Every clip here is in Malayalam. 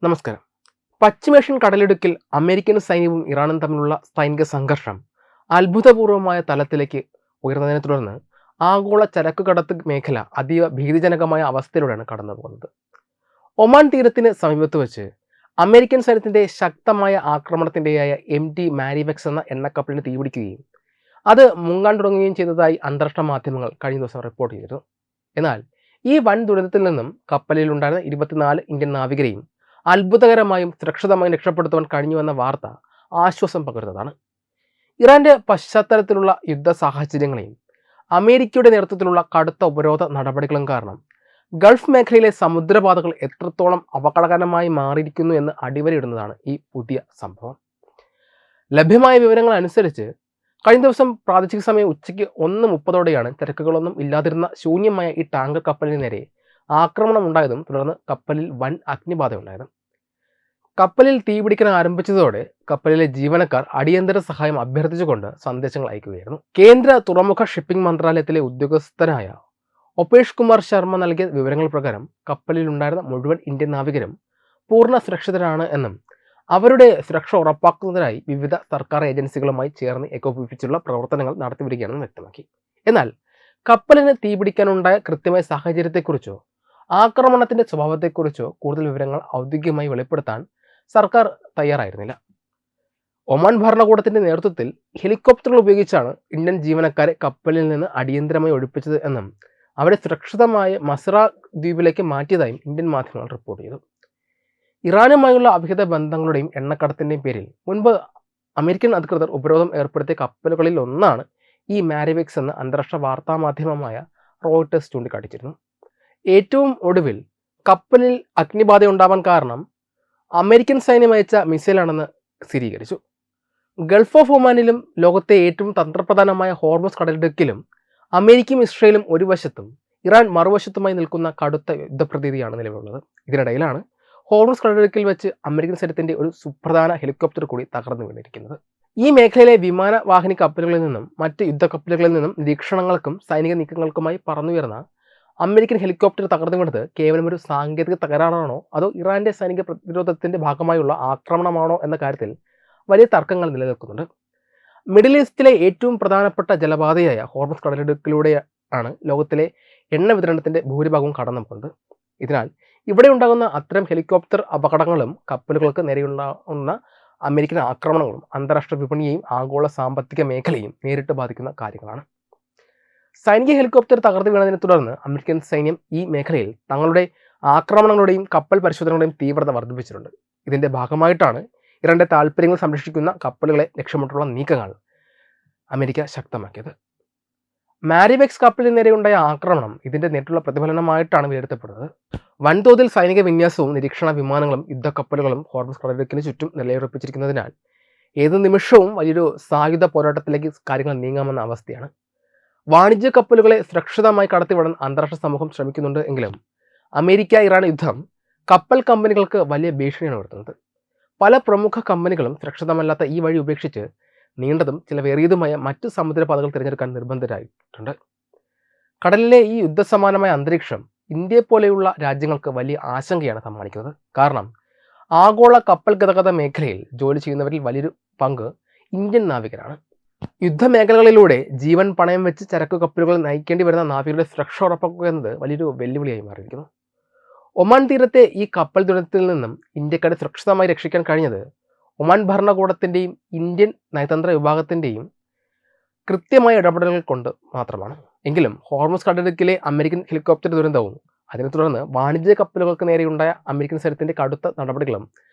നമസ്കാരം. പശ്ചിമേഷ്യൻ കടലിടുക്കിൽ അമേരിക്കൻ സൈന്യവും ഇറാനും തമ്മിലുള്ള സൈനിക സംഘർഷം അത്ഭുതപൂർവമായ തലത്തിലേക്ക് ഉയർന്നതിനെ തുടർന്ന് ആഗോള ചരക്കുകടത്ത് മേഖല അതീവ ഭീതിജനകമായ അവസ്ഥയിലൂടെയാണ് കടന്നുപോകുന്നത്. ഒമാൻ തീരത്തിന് സമീപത്ത് വെച്ച് അമേരിക്കൻ സൈന്യത്തിന്റെ ശക്തമായ ആക്രമണത്തിൻ്റെയായ MT മാരിവെക്സ് എന്ന എണ്ണക്കപ്പലിന് തീപിടിക്കുകയും അത് മുങ്ങാൻ തുടങ്ങുകയും ചെയ്തതായി അന്താരാഷ്ട്ര മാധ്യമങ്ങൾ കഴിഞ്ഞ ദിവസം റിപ്പോർട്ട് ചെയ്തിരുന്നു. എന്നാൽ ഈ വൻ ദുരന്തത്തിൽ നിന്നും കപ്പലിലുണ്ടായിരുന്ന 24 ഇന്ത്യൻ നാവികരെയും അത്ഭുതകരമായും സുരക്ഷിതമായും രക്ഷപ്പെടുത്തുവാൻ കഴിഞ്ഞുവെന്ന വാർത്ത ആശ്വാസം പകരുന്നതാണ്. ഇറാന്റെ പശ്ചാത്തലത്തിലുള്ള യുദ്ധ സാഹചര്യങ്ങളെയും അമേരിക്കയുടെ നേതൃത്വത്തിലുള്ള കടുത്ത ഉപരോധ നടപടികളും കാരണം ഗൾഫ് മേഖലയിലെ സമുദ്രപാതകൾ എത്രത്തോളം അപകടകരമായി മാറിയിരിക്കുന്നു എന്ന് അടിവരയിടുന്നതാണ് ഈ പുതിയ സംഭവം. ലഭ്യമായ വിവരങ്ങൾ അനുസരിച്ച് കഴിഞ്ഞ ദിവസം പ്രാദേശിക സമയം ഉച്ചയ്ക്ക് 1:30 ചരക്കുകളൊന്നും ഇല്ലാതിരുന്ന ശൂന്യമായ ഈ ടാങ്കർ കപ്പലിന് നേരെ ആക്രമണം ഉണ്ടായതും തുടർന്ന് കപ്പലിൽ വൻ അഗ്നിബാധ ഉണ്ടായതും. കപ്പലിൽ തീപിടിക്കാൻ ആരംഭിച്ചതോടെ കപ്പലിലെ ജീവനക്കാർ അടിയന്തര സഹായം അഭ്യർത്ഥിച്ചുകൊണ്ട് സന്ദേശങ്ങൾ അയക്കുകയായിരുന്നു. കേന്ദ്ര തുറമുഖ ഷിപ്പിംഗ് മന്ത്രാലയത്തിലെ ഉദ്യോഗസ്ഥനായ ഒപേഷ് കുമാർ ശർമ്മ നൽകിയ വിവരങ്ങൾ പ്രകാരം കപ്പലിലുണ്ടായിരുന്ന മുഴുവൻ ഇന്ത്യൻ നാവികരും പൂർണ്ണ സുരക്ഷിതരാണ് എന്നും അവരുടെ സുരക്ഷ ഉറപ്പാക്കുന്നതിനായി വിവിധ സർക്കാർ ഏജൻസികളുമായി ചേർന്ന് ഏകോപിപ്പിച്ചുള്ള പ്രവർത്തനങ്ങൾ നടത്തിവരികയാണെന്ന് വ്യക്തമാക്കി. എന്നാൽ കപ്പലിന് തീപിടിക്കാനുണ്ടായ കൃത്യമായ സാഹചര്യത്തെക്കുറിച്ചോ ആക്രമണത്തിന്റെ സ്വഭാവത്തെക്കുറിച്ചോ കൂടുതൽ വിവരങ്ങൾ ഔദ്യോഗികമായി വെളിപ്പെടുത്താൻ സർക്കാർ തയ്യാറായിരുന്നില്ല. ഒമാൻ ഭരണകൂടത്തിന്റെ നേതൃത്വത്തിൽ ഹെലികോപ്റ്ററുകൾ ഉപയോഗിച്ചാണ് ഇന്ത്യൻ ജീവനക്കാരെ കപ്പലിൽ നിന്ന് അടിയന്തരമായി ഒഴിപ്പിച്ചത് എന്നും അവരെ സുരക്ഷിതമായ മസ്ര ദ്വീപിലേക്ക് മാറ്റിയതായും ഇന്ത്യൻ മാധ്യമങ്ങൾ റിപ്പോർട്ട് ചെയ്തു. ഇറാനുമായുള്ള അഭിഹിത ബന്ധങ്ങളുടെയും എണ്ണക്കടത്തിന്റെയും പേരിൽ മുൻപ് അമേരിക്കൻ അധികൃതർ ഉപരോധം ഏർപ്പെടുത്തിയ കപ്പലുകളിൽ ഒന്നാണ് ഈ മാരിവെക്സ് എന്ന അന്താരാഷ്ട്ര വാർത്താ മാധ്യമമായ റോയിട്ടേഴ്സ് ചൂണ്ടിക്കാട്ടിച്ചിരുന്നു. ഏറ്റവും ഒടുവിൽ കപ്പലിൽ അഗ്നിബാധ ഉണ്ടാവാൻ കാരണം അമേരിക്കൻ സൈന്യം അയച്ച മിസൈലാണെന്ന് സ്ഥിരീകരിച്ചു. ഗൾഫ് ഓഫ് ഒമാനിലും ലോകത്തെ ഏറ്റവും തന്ത്രപ്രധാനമായ ഹോർമസ് കടലിടുക്കിലും അമേരിക്കയും ഇസ്രയേലും ഒരു വശത്തും ഇറാൻ മറുവശത്തുമായി നിൽക്കുന്ന കടുത്ത യുദ്ധപ്രതീതിയാണ് നിലവിലുള്ളത്. ഇതിനിടയിലാണ് ഹോർമസ് കടലിടുക്കിൽ വെച്ച് അമേരിക്കൻ സൈന്യത്തിന്റെ ഒരു സുപ്രധാന ഹെലികോപ്റ്റർ കൂടി തകർന്നു വീണിരിക്കുന്നത്. ഈ മേഖലയിലെ വിമാനവാഹിനി കപ്പലുകളിൽ നിന്നും മറ്റ് യുദ്ധക്കപ്പലുകളിൽ നിന്നും നിരീക്ഷണങ്ങൾക്കും സൈനിക നീക്കങ്ങൾക്കുമായി പറന്നുയർന്ന അമേരിക്കൻ ഹെലികോപ്റ്റർ തകർന്നു വീണത് കേവലം ഒരു സാങ്കേതിക തകരാറാണോ അതോ ഇറാന്റെ സൈനിക പ്രതിരോധത്തിന്റെ ഭാഗമായുള്ള ആക്രമണമാണോ എന്ന കാര്യത്തിൽ വലിയ തർക്കങ്ങൾ നിലനിൽക്കുന്നുണ്ട്. മിഡിൽ ഈസ്റ്റിലെ ഏറ്റവും പ്രധാനപ്പെട്ട ജലപാതയായ ഹോർമസ് കടലിടുക്കിലൂടെയാണ് ലോകത്തിലെ എണ്ണ വിതരണത്തിന്റെ ഭൂരിഭാഗവും കടന്നു പോകുന്നത്. ഇതിനാൽ ഇവിടെ ഉണ്ടാകുന്ന അത്തരം ഹെലികോപ്റ്റർ അപകടങ്ങളും കപ്പലുകൾക്ക് നേരെയുണ്ടാകുന്ന അമേരിക്കൻ ആക്രമണങ്ങളും അന്താരാഷ്ട്ര വിപണിയെയും ആഗോള സാമ്പത്തിക മേഖലയും നേരിട്ട് ബാധിക്കുന്ന കാര്യങ്ങളാണ്. സൈനിക ഹെലികോപ്റ്റർ തകർന്നു വീണതിനെ തുടർന്ന് അമേരിക്കൻ സൈന്യം ഈ മേഖലയിൽ തങ്ങളുടെ ആക്രമണങ്ങളുടെയും കപ്പൽ പരിശോധനകളുടെയും തീവ്രത വർദ്ധിപ്പിച്ചിട്ടുണ്ട്. ഇതിന്റെ ഭാഗമായിട്ടാണ് ഇറാന്റെ താൽപ്പര്യങ്ങൾ സംരക്ഷിക്കുന്ന കപ്പലുകളെ ലക്ഷ്യമിട്ടുള്ള നീക്കങ്ങൾ അമേരിക്ക ശക്തമാക്കിയത്. മാരിവെക്സ് കപ്പലിന് നേരെയുണ്ടായ ആക്രമണം ഇതിന്റെ നേരിട്ടുള്ള പ്രതിഫലനമായിട്ടാണ് വിലയിരുത്തപ്പെടുന്നത്. വൻതോതിൽ സൈനിക വിന്യാസവും നിരീക്ഷണ വിമാനങ്ങളും യുദ്ധക്കപ്പലുകളും ഹോർമസ് കടലിടുക്കിന് ചുറ്റും നിലയുറപ്പിച്ചിരിക്കുന്നതിനാൽ ഏത് നിമിഷവും വലിയൊരു സായുധ പോരാട്ടത്തിലേക്ക് കാര്യങ്ങൾ നീങ്ങാമെന്ന അവസ്ഥയാണ്. വാണിജ്യ കപ്പലുകളെ സുരക്ഷിതമായി കടത്തിവിടാൻ അന്താരാഷ്ട്ര സമൂഹം ശ്രമിക്കുന്നുണ്ട് എങ്കിലും അമേരിക്ക ഇറാൻ യുദ്ധം കപ്പൽ കമ്പനികൾക്ക് വലിയ ഭീഷണിയാണ് ഉയർത്തുന്നത്. പല പ്രമുഖ കമ്പനികളും സുരക്ഷിതമല്ലാത്ത ഈ വഴി ഉപേക്ഷിച്ച് നീണ്ടതും ചിലവേറിയതുമായ മറ്റു സമുദ്രപാതകൾ തിരഞ്ഞെടുക്കാൻ നിർബന്ധിതരായിട്ടുണ്ട്. കടലിലെ ഈ യുദ്ധസമാനമായ അന്തരീക്ഷം ഇന്ത്യയെ പോലെയുള്ള രാജ്യങ്ങൾക്ക് വലിയ ആശങ്കയാണ് സമ്മാനിക്കുന്നത്. കാരണം ആഗോള കപ്പൽ ഗതാഗത മേഖലയിൽ ജോലി ചെയ്യുന്നവരിൽ വലിയൊരു പങ്ക് ഇന്ത്യൻ നാവികരാണ്. യുദ്ധമേഖലകളിലൂടെ ജീവൻ പണയം വെച്ച് ചരക്കു കപ്പലുകൾ നയിക്കേണ്ടി വരുന്ന നാവികരുടെ സുരക്ഷ ഉറപ്പാക്കുക എന്നത് വലിയൊരു വെല്ലുവിളിയായി മാറിയിരിക്കുന്നു. ഒമാൻ തീരത്തെ ഈ കപ്പൽ ദുരന്തത്തിൽ നിന്നും ഇന്ത്യക്കാരെ സുരക്ഷിതമായി രക്ഷിക്കാൻ കഴിഞ്ഞത് ഒമാൻ ഭരണകൂടത്തിൻ്റെയും ഇന്ത്യൻ നയതന്ത്ര വിഭാഗത്തിൻ്റെയും കൃത്യമായ ഇടപെടലുകൾ കൊണ്ട് മാത്രമാണ്. എങ്കിലും ഹോർമസ് കടലിടുക്കിലെ അമേരിക്കൻ ഹെലികോപ്റ്റർ ദുരന്തവും അതിനെ തുടർന്ന് വാണിജ്യ കപ്പലുകൾക്ക് നേരെയുണ്ടായ അമേരിക്കൻ സൈന്യത്തിന്റെ കടുത്ത നടപടികളും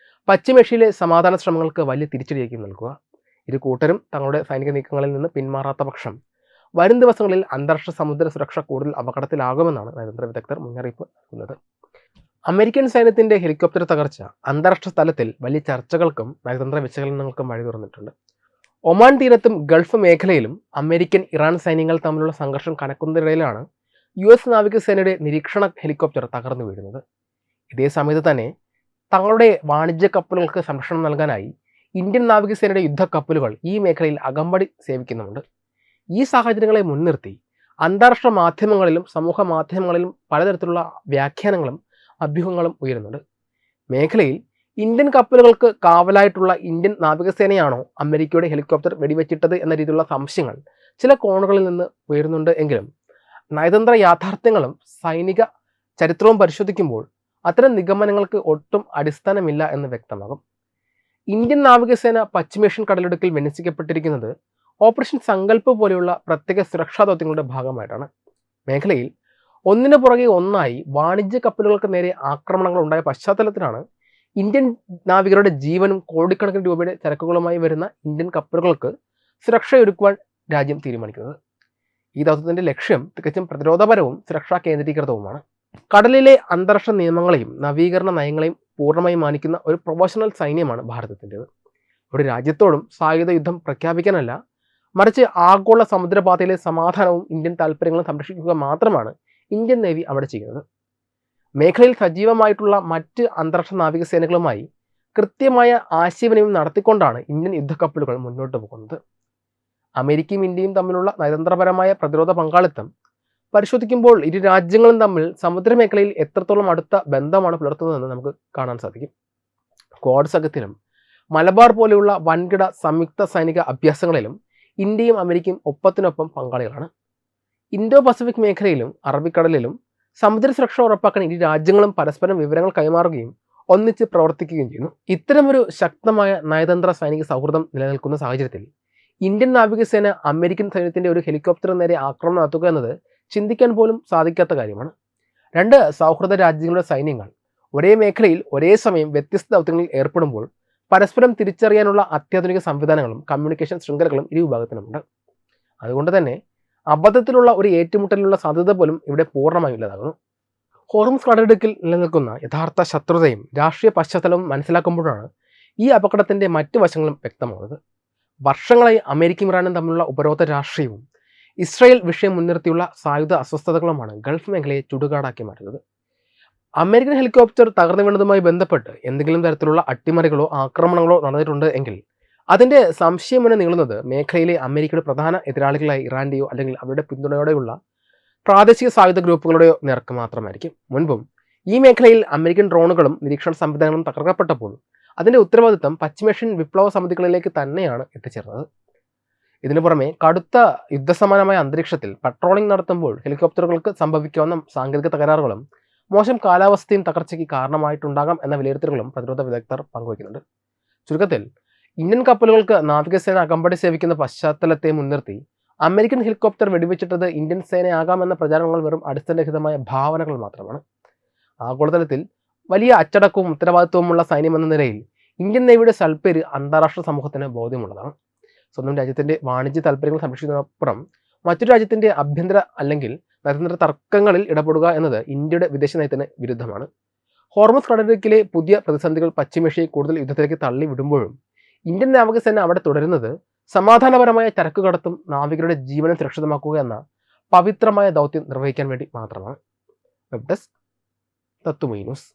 പശ്ചിമേഷ്യയിലെ സമാധാന ശ്രമങ്ങൾക്ക് വലിയ തിരിച്ചടിയായിരിക്കും നൽകുക. ഇരു കൂട്ടരും തങ്ങളുടെ സൈനിക നീക്കങ്ങളിൽ നിന്ന് പിന്മാറാത്ത പക്ഷം വരും ദിവസങ്ങളിൽ അന്താരാഷ്ട്ര സമുദ്ര സുരക്ഷ കൂടുതൽ അപകടത്തിലാകുമെന്നാണ് നയതന്ത്ര വിദഗ്ധർ മുന്നറിയിപ്പ് നൽകുന്നത്. അമേരിക്കൻ സൈന്യത്തിന്റെ ഹെലികോപ്റ്റർ തകർച്ച അന്താരാഷ്ട്ര തലത്തിൽ വലിയ ചർച്ചകൾക്കും നയതന്ത്ര വിശകലനങ്ങൾക്കും വഴി തുറന്നിട്ടുണ്ട്. ഒമാൻ തീരത്തും ഗൾഫ് മേഖലയിലും അമേരിക്കൻ ഇറാൻ സൈന്യങ്ങൾ തമ്മിലുള്ള സംഘർഷം കനക്കുന്നതിനിടയിലാണ് US നാവികസേനയുടെ നിരീക്ഷണ ഹെലികോപ്റ്റർ തകർന്നു വീഴുന്നത്. ഇതേ സമയത്ത് തന്നെ തങ്ങളുടെ വാണിജ്യ കപ്പലുകൾക്ക് സംരക്ഷണം നൽകാനായി ഇന്ത്യൻ നാവികസേനയുടെ യുദ്ധക്കപ്പലുകൾ ഈ മേഖലയിൽ അകമ്പടി സേവിക്കുന്നുണ്ട്. ഈ സാഹചര്യങ്ങളെ മുൻനിർത്തി അന്താരാഷ്ട്ര മാധ്യമങ്ങളിലും സമൂഹ മാധ്യമങ്ങളിലും പലതരത്തിലുള്ള വ്യാഖ്യാനങ്ങളും അഭ്യൂഹങ്ങളും ഉയരുന്നുണ്ട്. മേഖലയിൽ ഇന്ത്യൻ കപ്പലുകൾക്ക് കാവലായിട്ടുള്ള ഇന്ത്യൻ നാവികസേനയാണോ അമേരിക്കയുടെ ഹെലികോപ്റ്റർ വെടിവെച്ചിട്ടത് എന്ന രീതിയിലുള്ള സംശയങ്ങൾ ചില കോണുകളിൽ നിന്ന് ഉയരുന്നുണ്ട് എങ്കിലും നയതന്ത്ര യാഥാർത്ഥ്യങ്ങളും സൈനിക ചരിത്രവും പരിശോധിക്കുമ്പോൾ അത്തരം നിഗമനങ്ങൾക്ക് ഒട്ടും അടിസ്ഥാനമില്ല എന്ന് വ്യക്തമാകും. ഇന്ത്യൻ നാവികസേന പശ്ചിമേഷ്യൻ കടലിടുക്കിൽ വിന്യസിക്കപ്പെട്ടിരിക്കുന്നത് ഓപ്പറേഷൻ സങ്കല്പ് പോലെയുള്ള പ്രത്യേക സുരക്ഷാ ദൗത്യങ്ങളുടെ ഭാഗമായിട്ടാണ്. മേഖലയിൽ ഒന്നിനു പുറകെ ഒന്നായി വാണിജ്യ കപ്പലുകൾക്ക് നേരെ ആക്രമണങ്ങൾ ഉണ്ടായ പശ്ചാത്തലത്തിലാണ് ഇന്ത്യൻ നാവികരുടെ ജീവനും കോടിക്കണക്കിന് രൂപയുടെ ചരക്കുകളുമായി വരുന്ന ഇന്ത്യൻ കപ്പലുകൾക്ക് സുരക്ഷയൊരുക്കുവാൻ രാജ്യം തീരുമാനിക്കുന്നത്. ഈ ദൗത്യത്തിന്റെ ലക്ഷ്യം തികച്ചും പ്രതിരോധപരവും സുരക്ഷാ കേന്ദ്രീകൃതവുമാണ്. കടലിലെ അന്താരാഷ്ട്ര നിയമങ്ങളെയും നവീകരണ നയങ്ങളെയും പൂർണ്ണമായി മാനിക്കുന്ന ഒരു പ്രൊഫഷണൽ സൈന്യമാണ് ഭാരതത്തിൻ്റെത്. ഒരു രാജ്യത്തോടും സായുധ യുദ്ധം പ്രഖ്യാപിക്കാനല്ല, മറിച്ച് ആഗോള സമുദ്രപാതയിലെ സമാധാനവും ഇന്ത്യൻ താല്പര്യങ്ങളും സംരക്ഷിക്കുക മാത്രമാണ് ഇന്ത്യൻ നേവി അവിടെ ചെയ്യുന്നത്. മേഖലയിൽ സജീവമായിട്ടുള്ള മറ്റ് അന്താരാഷ്ട്ര നാവികസേനകളുമായി കൃത്യമായ ആശയവിനിമയം നടത്തിക്കൊണ്ടാണ് ഇന്ത്യൻ യുദ്ധക്കപ്പലുകൾ മുന്നോട്ട് പോകുന്നത്. അമേരിക്കയും ഇന്ത്യയും തമ്മിലുള്ള നയതന്ത്രപരമായ പ്രതിരോധ പങ്കാളിത്തം പരിശോധിക്കുമ്പോൾ ഇരു രാജ്യങ്ങളും തമ്മിൽ സമുദ്രമേഖലയിൽ എത്രത്തോളം അടുത്ത ബന്ധമാണ് പുലർത്തുന്നതെന്ന് നമുക്ക് കാണാൻ സാധിക്കും. ക്വാഡ് സഖ്യത്തിലും മലബാർ പോലെയുള്ള വൻകിട സംയുക്ത സൈനിക അഭ്യാസങ്ങളിലും ഇന്ത്യയും അമേരിക്കയും ഒപ്പത്തിനൊപ്പം പങ്കാളികളാണ്. ഇൻഡോ പസഫിക് മേഖലയിലും അറബിക്കടലിലും സമുദ്ര സുരക്ഷ ഉറപ്പാക്കാൻ ഇരു രാജ്യങ്ങളും പരസ്പരം വിവരങ്ങൾ കൈമാറുകയും ഒന്നിച്ച് പ്രവർത്തിക്കുകയും ചെയ്യുന്നു. ഇത്തരമൊരു ശക്തമായ നയതന്ത്ര സൈനിക സൗഹൃദം നിലനിൽക്കുന്ന സാഹചര്യത്തിൽ ഇന്ത്യൻ നാവികസേന അമേരിക്കൻ സൈന്യത്തിന്റെ ഒരു ഹെലികോപ്റ്ററിന് നേരെ ആക്രമണം നടത്തുക എന്നത് ചിന്തിക്കാൻ പോലും സാധിക്കാത്ത കാര്യമാണ്. രണ്ട് സൗഹൃദ രാജ്യങ്ങളുടെ സൈന്യങ്ങൾ ഒരേ മേഖലയിൽ ഒരേ സമയം വ്യത്യസ്ത ദൗത്യങ്ങളിൽ ഏർപ്പെടുമ്പോൾ പരസ്പരം തിരിച്ചറിയാനുള്ള അത്യാധുനിക സംവിധാനങ്ങളും കമ്മ്യൂണിക്കേഷൻ ശൃംഖലകളും ഇരു വിഭാഗത്തിനുമുണ്ട്. അതുകൊണ്ട് തന്നെ അബദ്ധത്തിലുള്ള ഒരു ഏറ്റുമുട്ടലിനുള്ള സാധ്യത പോലും ഇവിടെ പൂർണ്ണമായും ഇല്ലാതാകുന്നു. ഹോർമുസ് കടലിടുക്കിൽ നിലനിൽക്കുന്ന യഥാർത്ഥ ശത്രുതയും രാഷ്ട്രീയ പശ്ചാത്തലവും മനസ്സിലാക്കുമ്പോഴാണ് ഈ അപകടത്തിന്റെ മറ്റു വശങ്ങളും വ്യക്തമാകുന്നത്. വർഷങ്ങളായി അമേരിക്കയും ഇറാനും തമ്മിലുള്ള ഉപരോധ രാഷ്ട്രീയവും ഇസ്രായേൽ വിഷയം മുൻനിർത്തിയുള്ള സായുധ അസ്വസ്ഥതകളുമാണ് ഗൾഫ് മേഖലയെ ചുടുകാടാക്കി മാറ്റുന്നത്. അമേരിക്കൻ ഹെലികോപ്റ്റർ തകർന്നു വീണതുമായി ബന്ധപ്പെട്ട് എന്തെങ്കിലും തരത്തിലുള്ള അട്ടിമറികളോ ആക്രമണങ്ങളോ നടന്നിട്ടുണ്ട് എങ്കിൽ അതിൻ്റെ സംശയമെന്ന് നീളുന്നത് മേഖലയിലെ അമേരിക്കയുടെ പ്രധാന എതിരാളികളായ ഇറാന്റെയോ അല്ലെങ്കിൽ അവരുടെ പിന്തുണയോടെയുള്ള പ്രാദേശിക സായുധ ഗ്രൂപ്പുകളുടെയോ നേർക്ക് മാത്രമായിരിക്കും. മുൻപും ഈ മേഖലയിൽ അമേരിക്കൻ ഡ്രോണുകളും നിരീക്ഷണ സംവിധാനങ്ങളും തകർക്കപ്പെട്ടപ്പോൾ അതിൻ്റെ ഉത്തരവാദിത്തം പശ്ചിമേഷ്യൻ വിപ്ലവ സമിതികളിലേക്ക് തന്നെയാണ് എത്തിച്ചേർന്നത്. ഇതിനു പുറമെ കടുത്ത യുദ്ധസമാനമായ അന്തരീക്ഷത്തിൽ പട്രോളിംഗ് നടത്തുമ്പോൾ ഹെലികോപ്റ്ററുകൾക്ക് സംഭവിക്കാവുന്ന സാങ്കേതിക തകരാറുകളും മോശം കാലാവസ്ഥയും തകർച്ചയ്ക്ക് കാരണമായിട്ടുണ്ടാകാം എന്ന വിലയിരുത്തലുകളും പ്രതിരോധ വിദഗ്ധർ പങ്കുവയ്ക്കുന്നുണ്ട്. ചുരുക്കത്തിൽ ഇന്ത്യൻ കപ്പലുകൾക്ക് നാവികസേന അകമ്പടി സേവിക്കുന്ന പശ്ചാത്തലത്തെ മുൻനിർത്തി അമേരിക്കൻ ഹെലികോപ്റ്റർ വെടിവെച്ചിട്ടത് ഇന്ത്യൻ സേനയാകാമെന്ന പ്രചാരണങ്ങൾ വെറും അടിസ്ഥാനരഹിതമായ ഭാവനകൾ മാത്രമാണ്. ആഗോളതലത്തിൽ വലിയ അച്ചടക്കവും ഉത്തരവാദിത്വവുമുള്ള സൈന്യമെന്ന നിലയിൽ ഇന്ത്യൻ നേവിയുടെ സൽപ്പേര് അന്താരാഷ്ട്ര സമൂഹത്തിന് ബോധ്യമുള്ളതാണ്. സ്വന്തം രാജ്യത്തിന്റെ വാണിജ്യ താല്പര്യങ്ങൾ സംരക്ഷിക്കുന്നതിനപ്പുറം മറ്റൊരു രാജ്യത്തിന്റെ ആഭ്യന്തര അല്ലെങ്കിൽ നയതന്ത്ര തർക്കങ്ങളിൽ ഇടപെടുക എന്നത് ഇന്ത്യയുടെ വിദേശ നയത്തിന് വിരുദ്ധമാണ്. ഹോർമുസ് കടലിടുക്കിലെ പുതിയ പ്രതിസന്ധികൾ പശ്ചിമേഷ്യയെ കൂടുതൽ യുദ്ധത്തിലേക്ക് തള്ളി വിടുമ്പോഴും ഇന്ത്യൻ നാവികസേന അവിടെ തുടരുന്നത് സമാധാനപരമായ ചരക്ക് കടത്തും നാവികരുടെ ജീവനം സുരക്ഷിതമാക്കുക എന്ന പവിത്രമായ ദൗത്യം നിർവഹിക്കാൻ വേണ്ടി മാത്രമാണ്. വെബ് ഡെസ്ക് തത്തുമൈ ന്യൂസ്.